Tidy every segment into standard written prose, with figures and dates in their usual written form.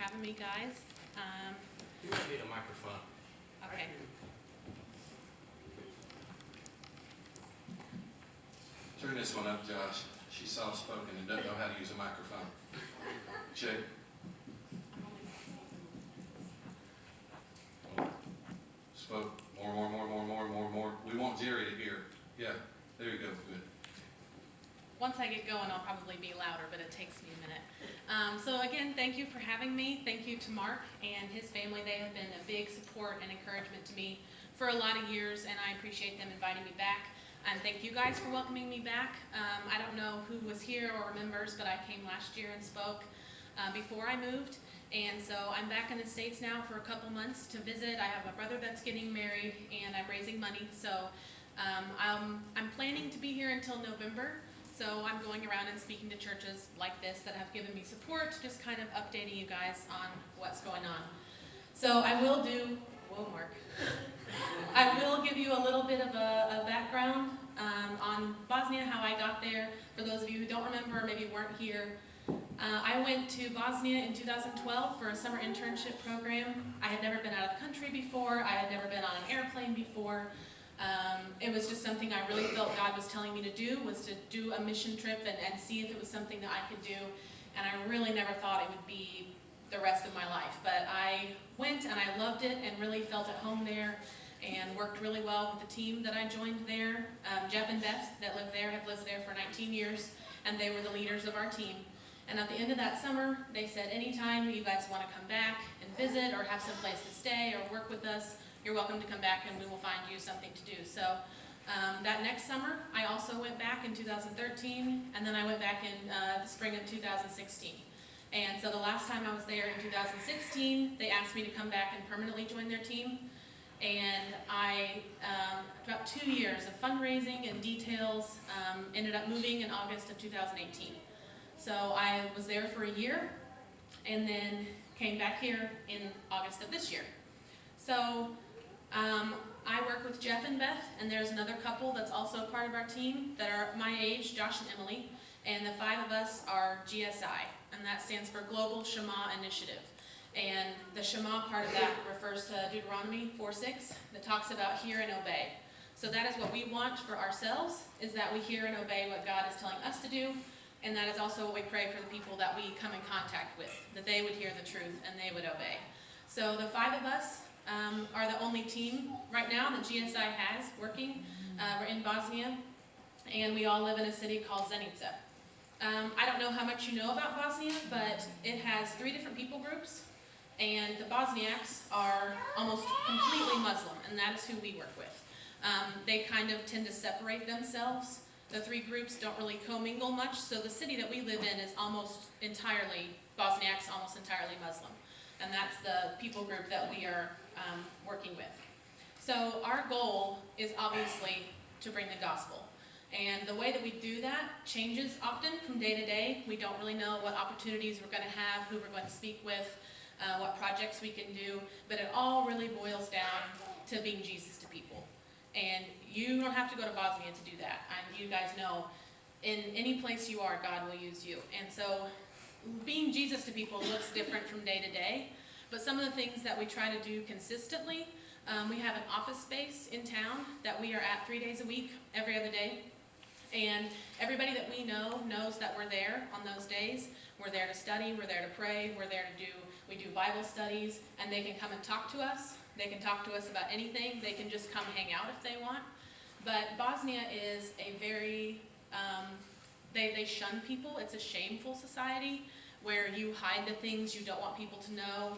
having me, guys. You might need a microphone. Okay. Turn this one up, Josh. She's soft-spoken and doesn't know how to use a microphone. Jay. Spoke more. We want Jerry to hear. Yeah, there you go. Good. Once I get going, I'll probably be louder, but it takes me a minute. So again, thank you for having me. Thank you to Mark and his family. They have been a big support and encouragement to me for a lot of years, and I appreciate them inviting me back. And thank you guys for welcoming me back. I don't know who was here or remembers, but I came last year and spoke before I moved. And so I'm back in the States now for a couple months to visit. I have a brother that's getting married, and I'm raising money. So I'm planning to be here until November. So I'm going around and speaking to churches like this that have given me support, just kind of updating you guys on what's going on. So I will do, whoa, Mark. I will give you a little bit of a background on Bosnia, how I got there. For those of you who don't remember or maybe weren't here, I went to Bosnia in 2012 for a summer internship program. I had never been out of the country before. I had never been on an airplane before. It was just something I really felt God was telling me to do, was to do a mission trip and see if it was something that I could do. And I really never thought it would be the rest of my life. But I went and I loved it and really felt at home there and worked really well with the team that I joined there. Jeff and Beth that live there have lived there for 19 years, and they were the leaders of our team. And at the end of that summer, they said, anytime you guys want to come back and visit or have some place to stay or work with us, you're welcome to come back and we will find you something to do. So that next summer, I also went back in 2013, and then I went back in the spring of 2016. And so the last time I was there in 2016, they asked me to come back and permanently join their team. And I, about 2 years of fundraising and details, ended up moving in August of 2018. So I was there for a year and then came back here in August of this year. So I work with Jeff and Beth, and there's another couple that's also part of our team that are my age, Josh and Emily, and the 5 of us are GSI, and that stands for Global Shema Initiative. And the Shema part of that refers to Deuteronomy 4:6 that talks about hear and obey. So that is what we want for ourselves, is that we hear and obey what God is telling us to do, and that is also what we pray for the people that we come in contact with, that they would hear the truth and they would obey. So the 5 of us are the only team right now that GSI has working. We're in Bosnia, and we all live in a city called Zenica. I don't know how much you know about Bosnia, but it has 3 different people groups, and the Bosniaks are almost completely Muslim, and that is who we work with. They kind of tend to separate themselves. The 3 groups don't really commingle much, so the city that we live in is almost entirely, Bosniaks, almost entirely Muslim. And that's the people group that we are working with. So our goal is obviously to bring the gospel. And the way that we do that changes often from day to day. We don't really know what opportunities we're going to have, who we're going to speak with, what projects we can do, but it all really boils down to being Jesus to people. And you don't have to go to Bosnia to do that. And you guys know, in any place you are, God will use you. And so being Jesus to people looks different from day to day, but some of the things that we try to do consistently, we have an office space in town that we are at 3 days a week, every other day. And everybody that we know knows that we're there on those days. We're there to study, we're there to pray, we do Bible studies, and they can come and talk to us. They can talk to us about anything. They can just come hang out if they want. But Bosnia is a very, they shun people. It's a shameful society where you hide the things you don't want people to know.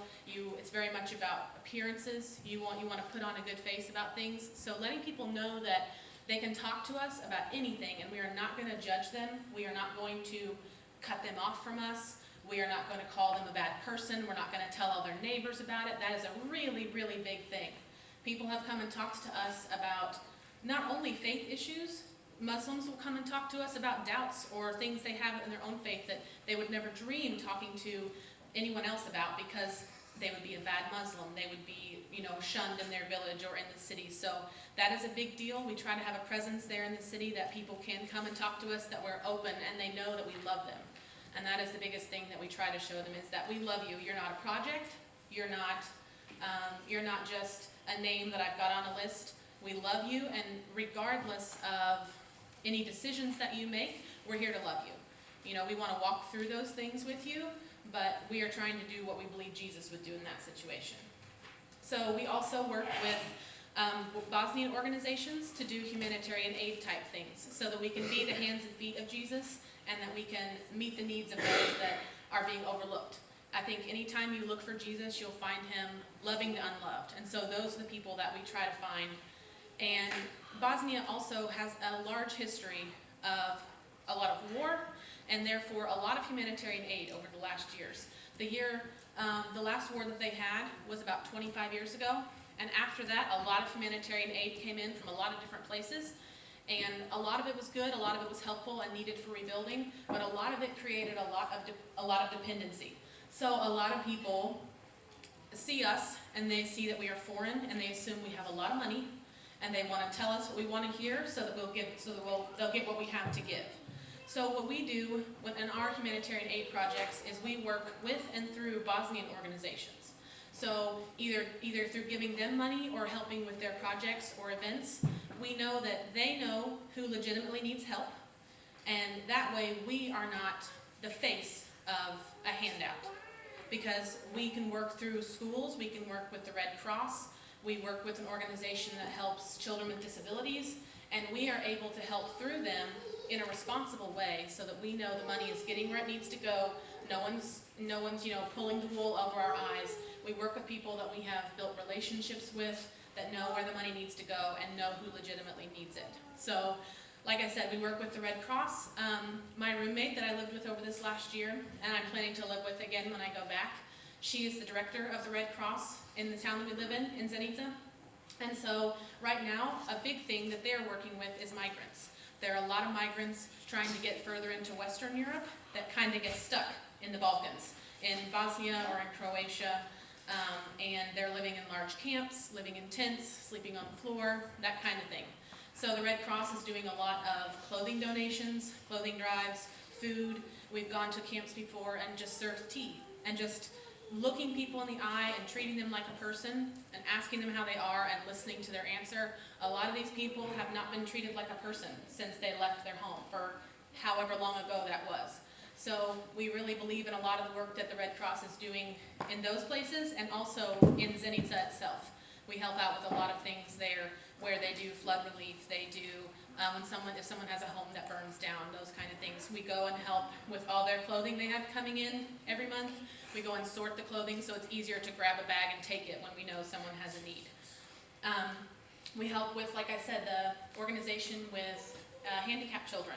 It's very much about appearances. You want to put on a good face about things. So letting people know that they can talk to us about anything, and we are not going to judge them. We are not going to cut them off from us. We are not going to call them a bad person. We're not going to tell all their neighbors about it. That is a really, really big thing. People have come and talked to us about not only faith issues. Muslims will come and talk to us about doubts or things they have in their own faith that they would never dream talking to anyone else about, because they would be a bad Muslim. They would be, shunned in their village or in the city. So that is a big deal. We try to have a presence there in the city that people can come and talk to us, that we're open and they know that we love them. And that is the biggest thing that we try to show them, is that we love you. You're not a project. You're not just a name that I've got on a list. We love you, and regardless of any decisions that you make, we're here to love you. You know, we want to walk through those things with you, but we are trying to do what we believe Jesus would do in that situation. So we also work with Bosnian organizations to do humanitarian aid type things, so that we can be the hands and feet of Jesus, and that we can meet the needs of those that are being overlooked. I think anytime you look for Jesus, you'll find him loving the unloved. And so those are the people that we try to find. And Bosnia also has a large history of a lot of war, and therefore a lot of humanitarian aid over the last years. The last war that they had was about 25 years ago. And after that, a lot of humanitarian aid came in from a lot of different places. And a lot of it was good, a lot of it was helpful and needed for rebuilding, but a lot of it created a lot of dependency. So a lot of people see us and they see that we are foreign, and they assume we have a lot of money, and they want to tell us what we want to hear so that they'll get what we have to give. So what we do in our humanitarian aid projects is we work with and through Bosnian organizations. So either through giving them money or helping with their projects or events, we know that they know who legitimately needs help, and that way we are not the face of a handout, because we can work through schools, we can work with the Red Cross, we work with an organization that helps children with disabilities, and we are able to help through them in a responsible way, so that we know the money is getting where it needs to go. No one's pulling the wool over our eyes. We work with people that we have built relationships with, that know where the money needs to go and know who legitimately needs it. So, like I said, we work with the Red Cross. My roommate that I lived with over this last year, and I'm planning to live with again when I go back, she is the director of the Red Cross in the town that we live in Zenica. And so right now, a big thing that they're working with is migrants. There are a lot of migrants trying to get further into Western Europe that kind of get stuck in the Balkans, in Bosnia or in Croatia, and they're living in large camps, living in tents, sleeping on the floor, that kind of thing. So the Red Cross is doing a lot of clothing donations, clothing drives, food. We've gone to camps before and just served tea, and just looking people in the eye and treating them like a person and asking them how they are and listening to their answer. A lot of these people have not been treated like a person since they left their home, for however long ago that was. So we really believe in a lot of the work that the Red Cross is doing in those places, and also in Zenica itself. We help out with a lot of things there, where they do flood relief, they do if someone has a home that burns down, those kind of things. We go and help with all their clothing they have coming in every month. We go and sort the clothing so it's easier to grab a bag and take it when we know someone has a need. We help with, like I said, the organization with handicapped children.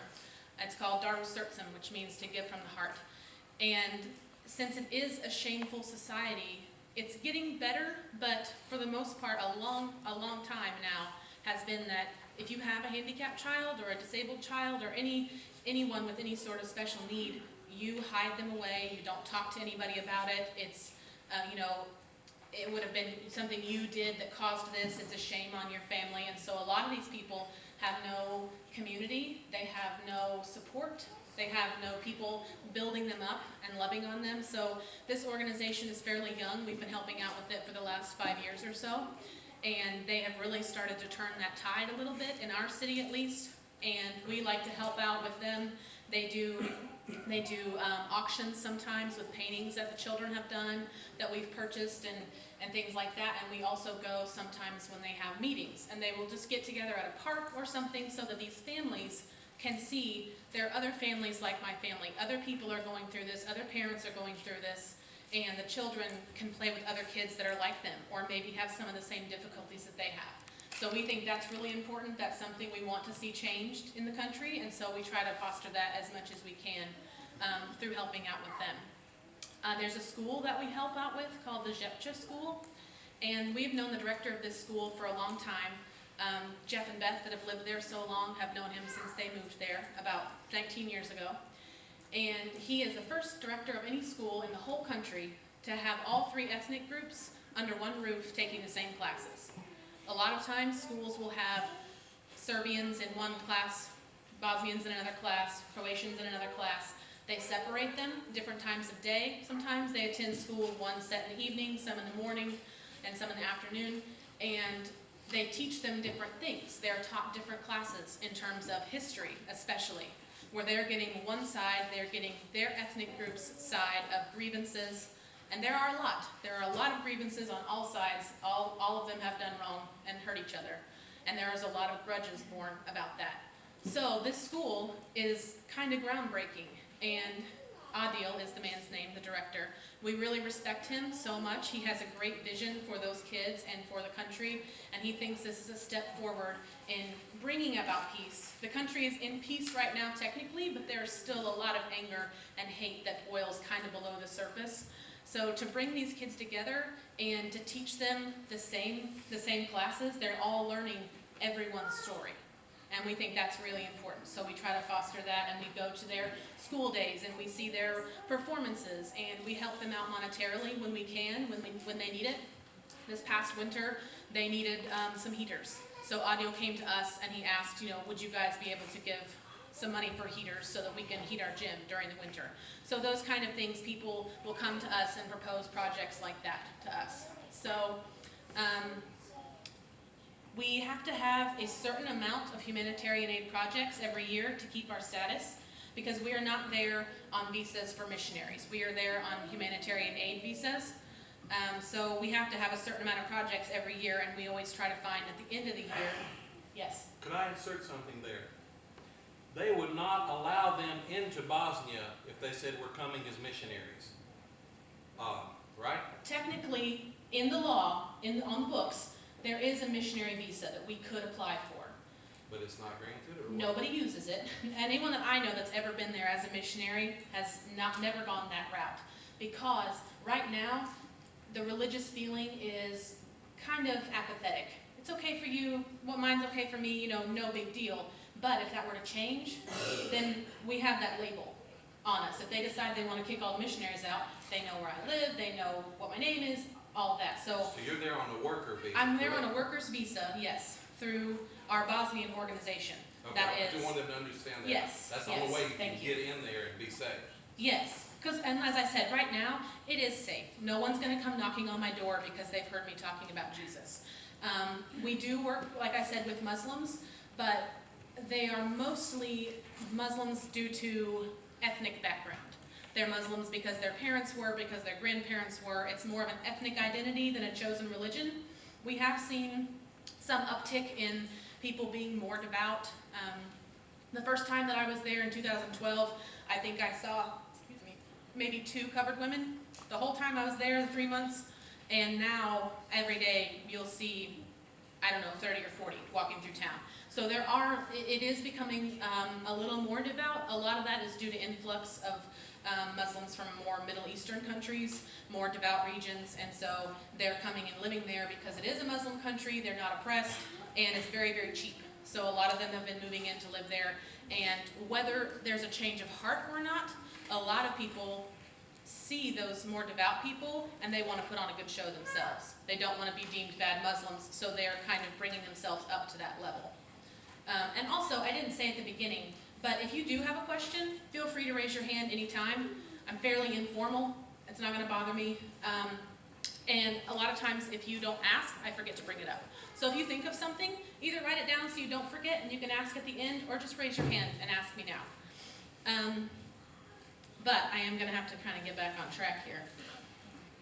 It's called Daru Srcem, which means to give from the heart. And since it is a shameful society, it's getting better, but for the most part, a long time now has been that if you have a handicapped child or a disabled child or anyone with any sort of special need, you hide them away, you don't talk to anybody about it. It's, it would have been something you did that caused this, it's a shame on your family. And so a lot of these people have no community, they have no support, they have no people building them up and loving on them. So this organization is fairly young. We've been helping out with it for the last 5 years or so. And they have really started to turn that tide a little bit, in our city at least. And we like to help out with them. They do auctions sometimes with paintings that the children have done that we've purchased, and things like that. And we also go sometimes when they have meetings, and they will just get together at a park or something so that these families can see there are other families like my family. Other people are going through this, other parents are going through this, and the children can play with other kids that are like them, or maybe have some of the same difficulties that they have. So we think that's really important. That's something we want to see changed in the country, and so we try to foster that as much as we can through helping out with them. There's a school that we help out with called the Zhepcha School, and we've known the director of this school for a long time. Jeff and Beth, that have lived there so long, have known him since they moved there about 19 years ago. And he is the first director of any school in the whole country to have all 3 ethnic groups under one roof taking the same classes. A lot of times schools will have Serbians in one class, Bosnians in another class, Croatians in another class. They separate them different times of day. Sometimes they attend school one set in the evening, some in the morning, and some in the afternoon. And they teach them different things. They're taught different classes in terms of history, especially, where they're getting one side, they're getting their ethnic group's side of grievances. And there are a lot. There are a lot of grievances on all sides. All of them have done wrong and hurt each other. And there is a lot of grudges born about that. So this school is kind of groundbreaking. And Adil is the man's name, the director. We really respect him so much. He has a great vision for those kids and for the country, and he thinks this is a step forward in bringing about peace. The country is in peace right now technically, but there's still a lot of anger and hate that boils kind of below the surface. So to bring these kids together and to teach them the same classes, they're all learning everyone's story. And we think that's really important. So we try to foster that, and we go to their school days and we see their performances, and we help them out monetarily when we can, when they need it. This past winter, they needed some heaters. So Adil came to us and he asked, would you guys be able to give some money for heaters so that we can heat our gym during the winter? So those kind of things, people will come to us and propose projects like that to us. So we have to have a certain amount of humanitarian aid projects every year to keep our status, because we are not there on visas for missionaries. We are there on humanitarian aid visas. So we have to have a certain amount of projects every year, and we always try to find at the end of the year. Yes? Could I insert something there? They would not allow them into Bosnia if they said we're coming as missionaries. Right? Technically, in the law, on the books, there is a missionary visa that we could apply for. But it's not granted, or what? Nobody uses it. Anyone that I know that's ever been there as a missionary has never gone that route. Because right now, the religious feeling is kind of apathetic. It's okay for you, well, mine's okay for me, no big deal. But if that were to change, then we have that label on us. If they decide they want to kick all the missionaries out, they know where I live, they know what my name is, all of that. So you're there on a worker visa? I'm there on a worker's visa, yes, through our Bosnian organization. Okay, That I is, just wanted them to understand that. Yes, That's the yes, only way you thank can you. get in there and be safe. yes, and as I said, right now, it is safe. No one's going to come knocking on my door because they've heard me talking about Jesus. We do work, like I said, with Muslims, but they are mostly Muslims due to ethnic background. They're Muslims because their parents were, because their grandparents were. It's more of an ethnic identity than a chosen religion. We have seen some uptick in people being more devout. The first time that I was there in 2012, I think I saw, maybe 2 covered women. The whole time I was there, the 3 months, and now every day you'll see, 30 or 40 walking through town. So it is becoming a little more devout. A lot of that is due to influx of Muslims from more Middle Eastern countries, more devout regions, and so they're coming and living there because it is a Muslim country, they're not oppressed, and it's very, very cheap. So a lot of them have been moving in to live there, and whether there's a change of heart or not, a lot of people see those more devout people and they want to put on a good show themselves. They don't want to be deemed bad Muslims, so they're kind of bringing themselves up to that level. And also, I didn't say at the beginning, but if you do have a question, feel free to raise your hand anytime. I'm fairly informal. It's not going to bother me. And a lot of times, if you don't ask, I forget to bring it up. So if you think of something, either write it down so you don't forget and you can ask at the end, or just raise your hand and ask me now. But I am going to have to kind of get back on track here.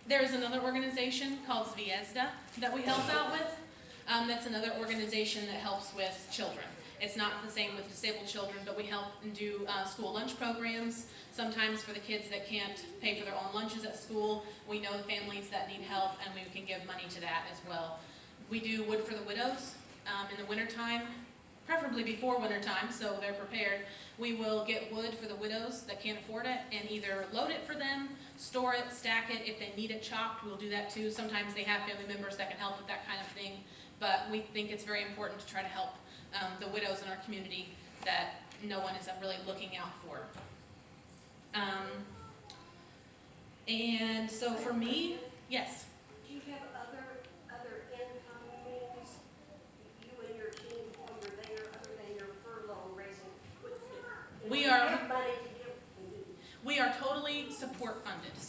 There's another organization called Zvezda that we help out with. That's another organization that helps with children. It's not the same with disabled children, but we help and do school lunch programs. Sometimes for the kids that can't pay for their own lunches at school, we know the families that need help, and we can give money to that as well. We do Wood for the Widows in the wintertime, preferably before wintertime, so they're prepared. We will get wood for the widows that can't afford it and either load it for them, store it, stack it. If they need it chopped, we'll do that too. Sometimes they have family members that can help with that kind of thing, but we think it's very important to try to help the widows in our community that no one is really looking out for. And so for me, yes? Do you have other income means, you and your team, while you're there, other than your furlough raising? We Do you are- have money to give?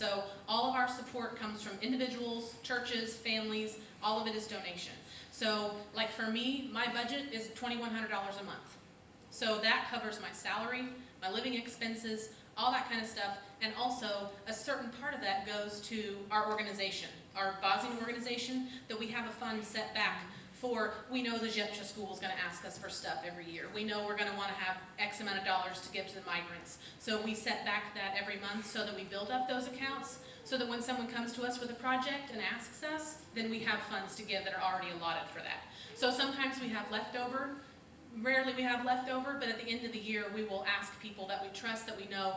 So all of our support comes from individuals, churches, families, all of it is donation. So like for me, my budget is $2,100 a month. So that covers my salary, my living expenses, all that kind of stuff, and also a certain part of that goes to our organization, our Bosnian organization, that we have a fund set back for. We know the Jetcha School is going to ask us for stuff every year. We know we're going to want to have X amount of dollars to give to the migrants. So we set back that every month so that we build up those accounts, so that when someone comes to us with a project and asks us, then we have funds to give that are already allotted for that. So sometimes we have leftover. Rarely we have leftover, but at the end of the year, we will ask people that we trust, that we know,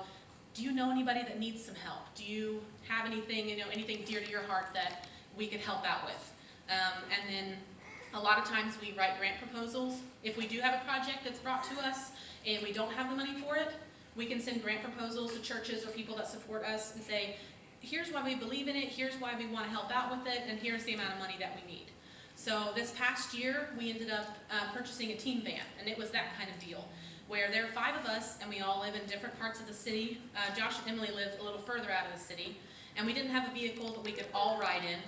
do you know anybody that needs some help? Do you have anything, anything dear to your heart that we could help out with? And then a lot of times we write grant proposals. If we do have a project that's brought to us and we don't have the money for it, we can send grant proposals to churches or people that support us and say, here's why we believe in it, here's why we want to help out with it, and here's the amount of money that we need. So this past year, we ended up purchasing a team van, and it was that kind of deal, where there are 5 of us, and we all live in different parts of the city. Josh and Emily live a little further out of the city, and we didn't have a vehicle that we could all ride in,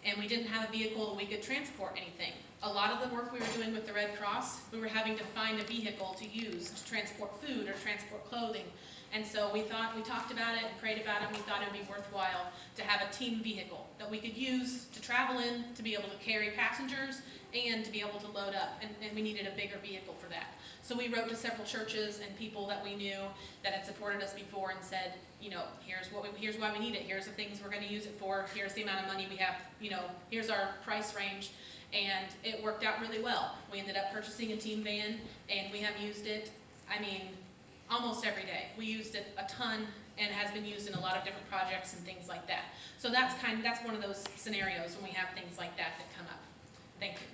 and we didn't have a vehicle that we could transport anything. A lot of the work we were doing with the Red Cross, we were having to find a vehicle to use to transport food or transport clothing. And so we talked about it and prayed about it, and we thought it would be worthwhile to have a team vehicle that we could use to travel in, to be able to carry passengers, and to be able to load up, and we needed a bigger vehicle for that. So we wrote to several churches and people that we knew that had supported us before and said, here's why we need it, here's the things we're going to use it for, here's the amount of money we have, here's our price range, and it worked out really well. We ended up purchasing a team van, and we have used it, almost every day. We used it a ton, and it has been used in a lot of different projects and things like that. So that's one of those scenarios when we have things like that come up. Thank you.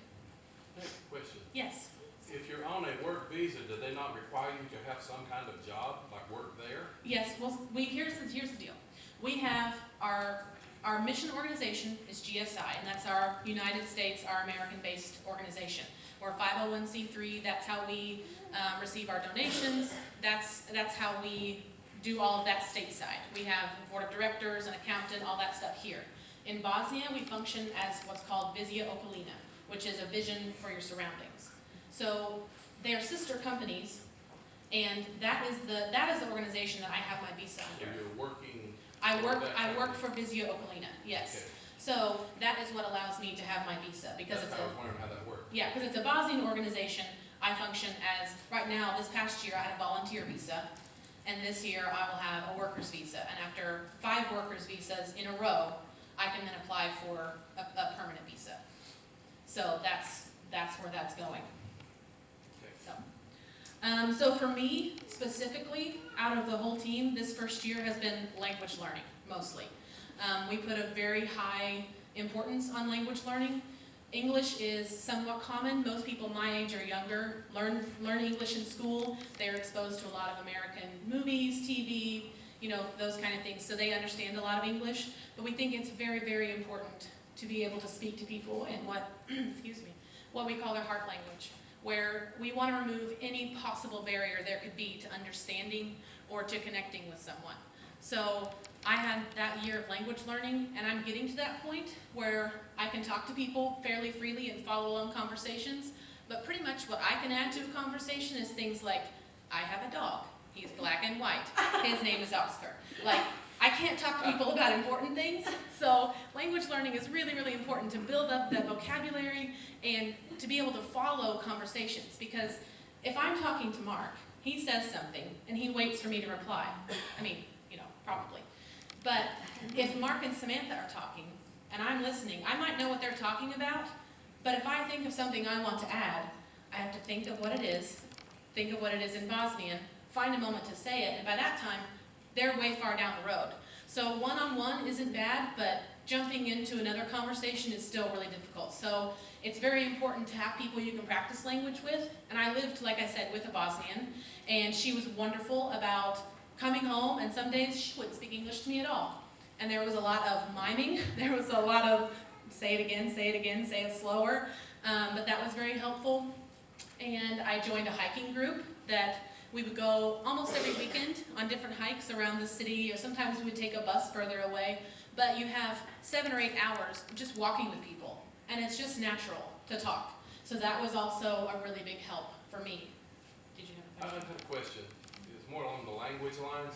Next question. Yes. If you're on a work visa, do they not require you to have some kind of job, like work there? Yes. Well, here's the deal. We have our mission organization is GSI, and that's our United States, our American-based organization. We're 501c3. That's how we receive our donations. That's how we do all of that stateside. We have a board of directors, an accountant, all that stuff here. In Bosnia, we function as what's called Vizia Okolina, which is a vision for your surroundings. So they're sister companies, and that is the organization that I have my visa So under. you're working. I work for for Vizia Okolina, yes. Okay. So that is what allows me to have my visa, because That's it's how I was wondering how that worked. because it's a Bosnian organization. I function as, right now, this past year I had a volunteer visa, and this year I will have a worker's visa. And after 5 worker's visas in a row, I can then apply for a permanent visa. So that's where that's going. Okay. So for me, specifically, out of the whole team, this first year has been language learning, mostly. We put a very high importance on language learning. English is somewhat common. Most people my age or younger learn English in school. They're exposed to a lot of American movies, TV, those kind of things, so they understand a lot of English. But we think it's very, very important to be able to speak to people in what we call their heart language, where we want to remove any possible barrier there could be to understanding or to connecting with someone. So I had that year of language learning, and I'm getting to that point where I can talk to people fairly freely and follow along conversations, but pretty much what I can add to a conversation is things like, I have a dog, he's black and white, his name is Oscar. Like, I can't talk to people about important things, so language learning is really, really important to build up that vocabulary and to be able to follow conversations, because if I'm talking to Mark, he says something, and he waits for me to reply. Probably. But if Mark and Samantha are talking, and I'm listening, I might know what they're talking about, but if I think of something I want to add, I have to think of what it is in Bosnian, find a moment to say it, and by that time, they're way far down the road. So one-on-one isn't bad, but jumping into another conversation is still really difficult. So it's very important to have people you can practice language with, and I lived, like I said, with a Bosnian, and she was wonderful about coming home, and some days she wouldn't speak English to me at all. And there was a lot of miming. There was a lot of say it again, say it slower. But that was very helpful. And I joined a hiking group that We would go almost every weekend on different hikes around the city, or sometimes we would take a bus further away. But you have 7 or 8 hours just walking with people, and it's just natural to talk. So that was also a really big help for me. Did you I have a have question? a question. It's more along the language lines.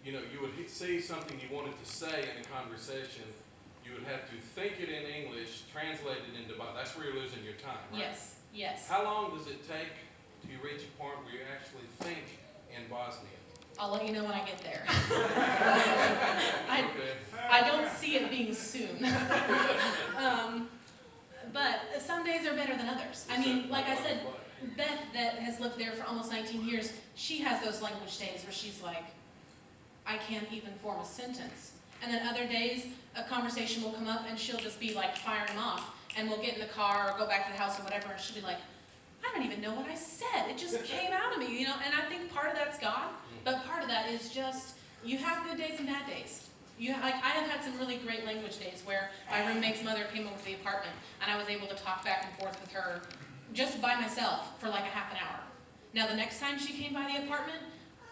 You know, you would see something you wanted to say in a conversation. You would have to think it in English, translate it into Bosnian. That's where you're losing your time, right? Yes, yes. How long does it take to reach a point where you actually think in Bosnian? I'll let you know when I get there. Okay. I don't see it being soon. But some days are better than others. I mean, like I said, Beth, that has lived there for almost 19 years, she has those language days where she's like, I can't even form a sentence. And then other days, a conversation will come up and she'll just be like firing off, and we'll get in the car or go back to the house or whatever, and she'll be like, I don't even know what I said. It just came out of me, you know? And I think part of that's God, but part of that is just, you have good days and bad days. Like, I have had some really great language days where my roommate's mother came over to the apartment, and I was able to talk back and forth with her just by myself for like a half an hour. Now, the next time she came by the apartment,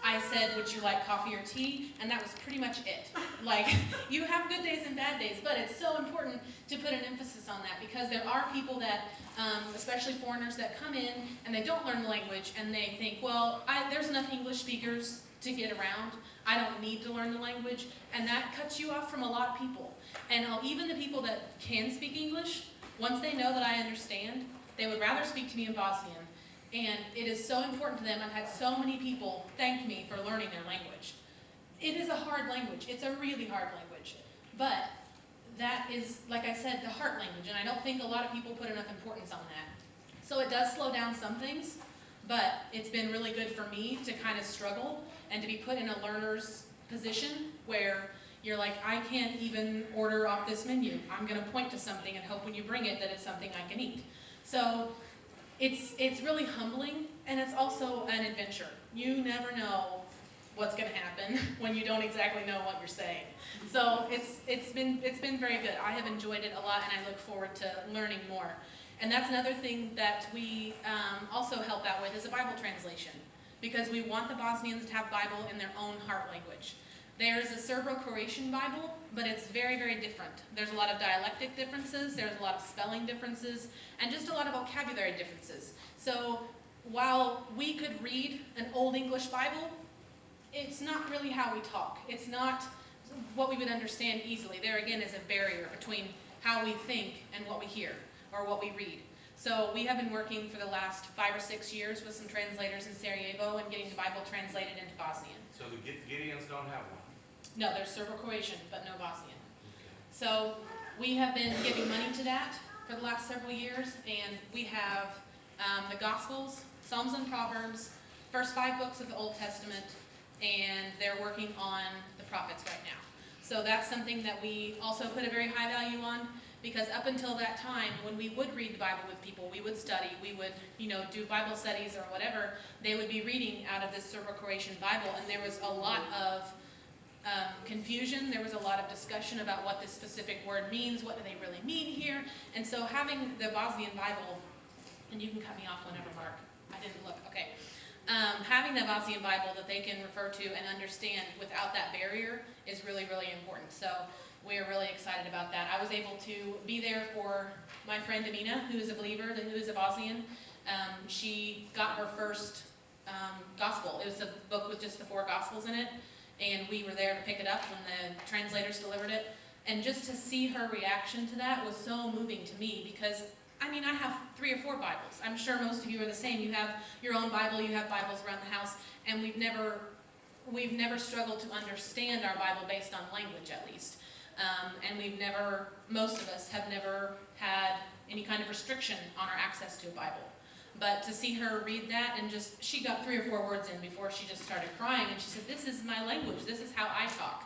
I said, would you like coffee or tea? And that was pretty much it. Like, you have good days and bad days, but it's so important to put an emphasis on that, because there are people that, especially foreigners, that come in and they don't learn the language and they think, well, there's enough English speakers to get around. I don't need to learn the language. And that cuts you off from a lot of people. And even the people that can speak English, once they know that I understand, they would rather speak to me in Bosnian. And it is so important to them. I've had so many people thank me for learning their language. It is a hard language. It's a really hard language. But that is, like I said, the heart language. And I don't think a lot of people put enough importance on that. So it does slow down some things, but it's been really good for me to kind of struggle and to be put in a learner's position where you're like, I can't even order off this menu. I'm going to point to something and hope when you bring it that it's something I can eat. So it's really humbling, and it's also an adventure. You never know what's going to happen when you don't exactly know what you're saying. So it's been very good. I have enjoyed it a lot, and I look forward to learning more. And that's another thing that we also help out with is a Bible translation, because we want the Bosnians to have Bible in their own heart language. There's a Serbo-Croatian Bible, but it's very, very different. There's a lot of dialectic differences, there's a lot of spelling differences, and just a lot of vocabulary differences. So while we could read an Old English Bible, it's not really how we talk. It's not what we would understand easily. There again is a barrier between how we think and what we hear, or what we read. So we have been working for the last 5 or 6 years with some translators in Sarajevo and getting the Bible translated into Bosnian. So the Gideons don't have one? No, there's Serbo-Croatian, but no Bosnian. So we have been giving money to that for the last several years, and we have the Gospels, Psalms and Proverbs, first 5 books of the Old Testament, and they're working on the prophets right now. So that's something that we also put a very high value on, because up until that time, when we would read the Bible with people, we would study, we would, do Bible studies or whatever, they would be reading out of this Serbo-Croatian Bible, and there was a lot of confusion. There was a lot of discussion about what this specific word means, what do they really mean here, and so having the Bosnian Bible, and you can cut me off whenever, Mark, I didn't look, okay. Having the Bosnian Bible that they can refer to and understand without that barrier is really, really important. So we're really excited about that. I was able to be there for my friend Amina, who is a believer, who is a Bosnian. She got her first gospel. It was a book with just the 4 gospels in it, and we were there to pick it up when the translators delivered it. And just to see her reaction to that was so moving to me, because I have 3 or 4 Bibles. I'm sure most of you are the same. You have your own Bible, you have Bibles around the house, and we've never struggled to understand our Bible based on language, at least. And most of us have never had any kind of restriction on our access to a Bible. But to see her read that, and she got 3 or 4 words in before she just started crying, and she said, this is my language, this is how I talk.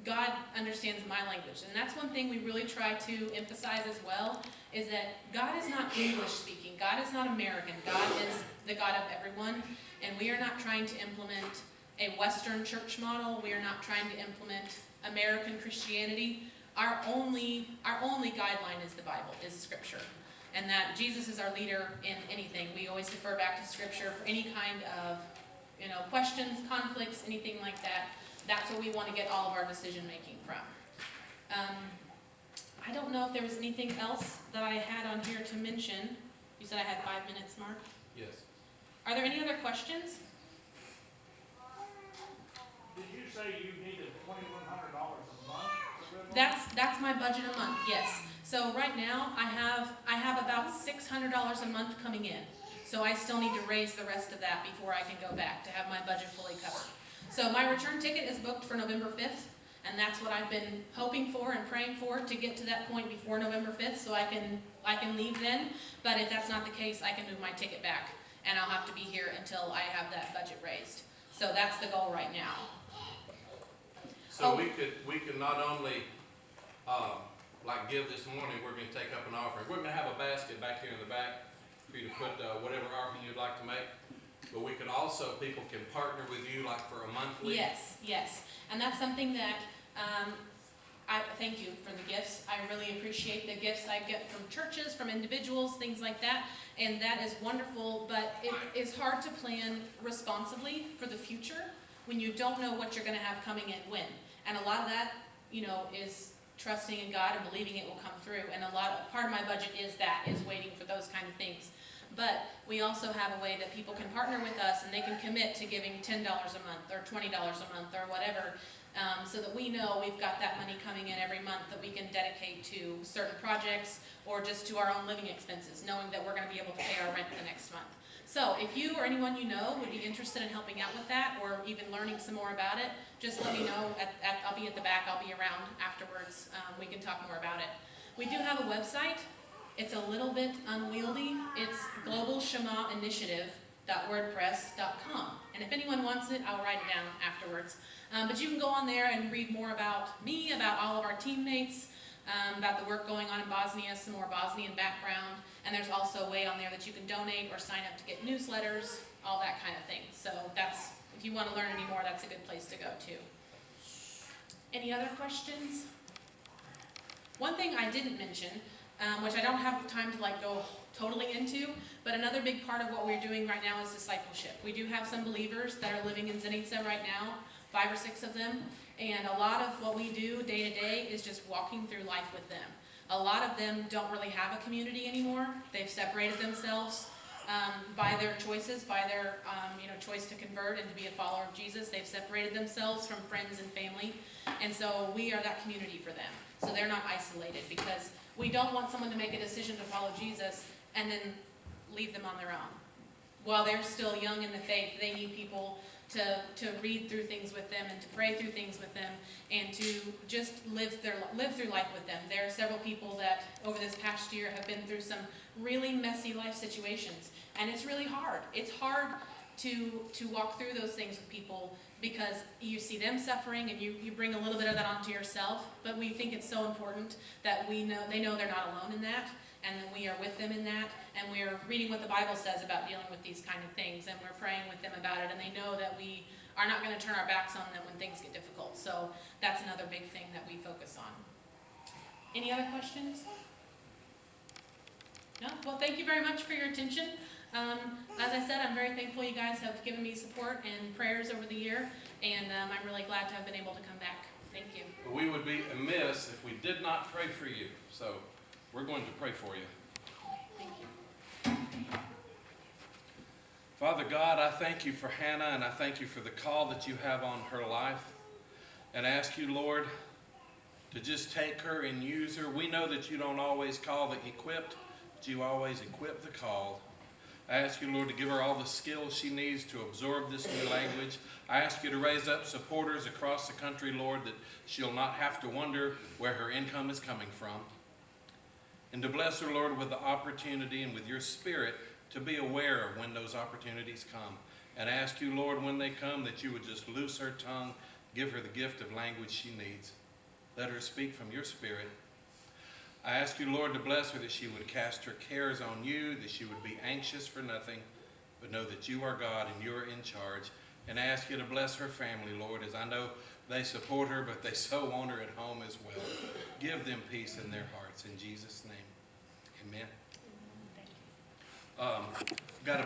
God understands my language, and that's one thing we really try to emphasize as well, is that God is not English speaking, God is not American, God is the God of everyone, and we are not trying to implement a Western church model, we are not trying to implement American Christianity. Our only guideline is the Bible, is Scripture. and that Jesus is our leader in anything. We always defer back to Scripture for any kind of, questions, conflicts, anything like that. That's where we want to get all of our decision making from. I don't know if there was anything else that I had on here to mention. You said I had 5 minutes, Mark? Yes. Are there any other questions? Did you say you needed $2,100 a month for Redline? That's my budget a month, yes. So right now, I have about $600 a month coming in. So I still need to raise the rest of that before I can go back to have my budget fully covered. So my return ticket is booked for November 5th, and that's what I've been hoping for and praying for, to get to that point before November 5th so I can leave then. But if that's not the case, I can move my ticket back, and I'll have to be here until I have that budget raised. So that's the goal right now. So we could not only, like give this morning, we're gonna take up an offering. We're gonna have a basket back here in the back for you to put whatever offering you'd like to make. But we could also, people can partner with you like for a monthly. Yes. And that's something that, I thank you for the gifts. I really appreciate the gifts I get from churches, from individuals, things like that. And that is wonderful, but it is hard to plan responsibly for the future when you don't know what you're gonna have coming in when. And a lot of that, is trusting in God and believing it will come through. And part of my budget is waiting for those kind of things. But we also have a way that people can partner with us, and they can commit to giving $10 a month or $20 a month or whatever, so that we know we've got that money coming in every month that we can dedicate to certain projects or just to our own living expenses, knowing that we're going to be able to pay our rent the next month. So if you or anyone you know would be interested in helping out with that, or even learning some more about it, just let me know. I'll be at the back. I'll be around afterwards. We can talk more about it. We do have a website. It's a little bit unwieldy. It's globalshamainitiative.wordpress.com. And if anyone wants it, I'll write it down afterwards. But you can go on there and read more about me, about all of our teammates, about the work going on in Bosnia, some more Bosnian background. And there's also a way on there that you can donate or sign up to get newsletters, all that kind of thing. So if you want to learn any more, that's a good place to go too. Any other questions? One thing I didn't mention, which I don't have time to go totally into, but another big part of what we're doing right now is discipleship. We do have some believers that are living in Zenica right now, 5 or 6 of them, and a lot of what we do day to day is just walking through life with them. A lot of them don't really have a community anymore. They've separated themselves by their choices, by their choice to convert and to be a follower of Jesus. They've separated themselves from friends and family, and so we are that community for them. So they're not isolated, because we don't want someone to make a decision to follow Jesus and then leave them on their own. While they're still young in the faith, they need people to read through things with them and to pray through things with them and to just live through life with them. There are several people that over this past year have been through some really messy life situations, and it's really hard. It's hard to walk through those things with people, because you see them suffering and you bring a little bit of that onto yourself, but we think it's so important that they know they're not alone in that, and that we are with them in that, and we're reading what the Bible says about dealing with these kind of things, and we're praying with them about it, and they know that we are not going to turn our backs on them when things get difficult. So that's another big thing that we focus on. Any other questions? No? Well, thank you very much for your attention. As I said, I'm very thankful you guys have given me support and prayers over the year, and I'm really glad to have been able to come back. Thank you. We would be amiss if we did not pray for you. So we're going to pray for you. Thank you. Father God, I thank you for Hannah, and I thank you for the call that you have on her life. And I ask you, Lord, to just take her and use her. We know that you don't always call the equipped, but you always equip the called. I ask you, Lord, to give her all the skills she needs to absorb this new language. I ask you to raise up supporters across the country, Lord, that she'll not have to wonder where her income is coming from. And to bless her, Lord, with the opportunity and with your spirit to be aware of when those opportunities come. And I ask you, Lord, when they come, that you would just loose her tongue, give her the gift of language she needs. Let her speak from your spirit. I ask you, Lord, to bless her, that she would cast her cares on you, that she would be anxious for nothing, but know that you are God and you're in charge. And I ask you to bless her family, Lord, as I know they support her, but they so want her at home as well. Give them peace in their hearts. In Jesus' name, amen. Got a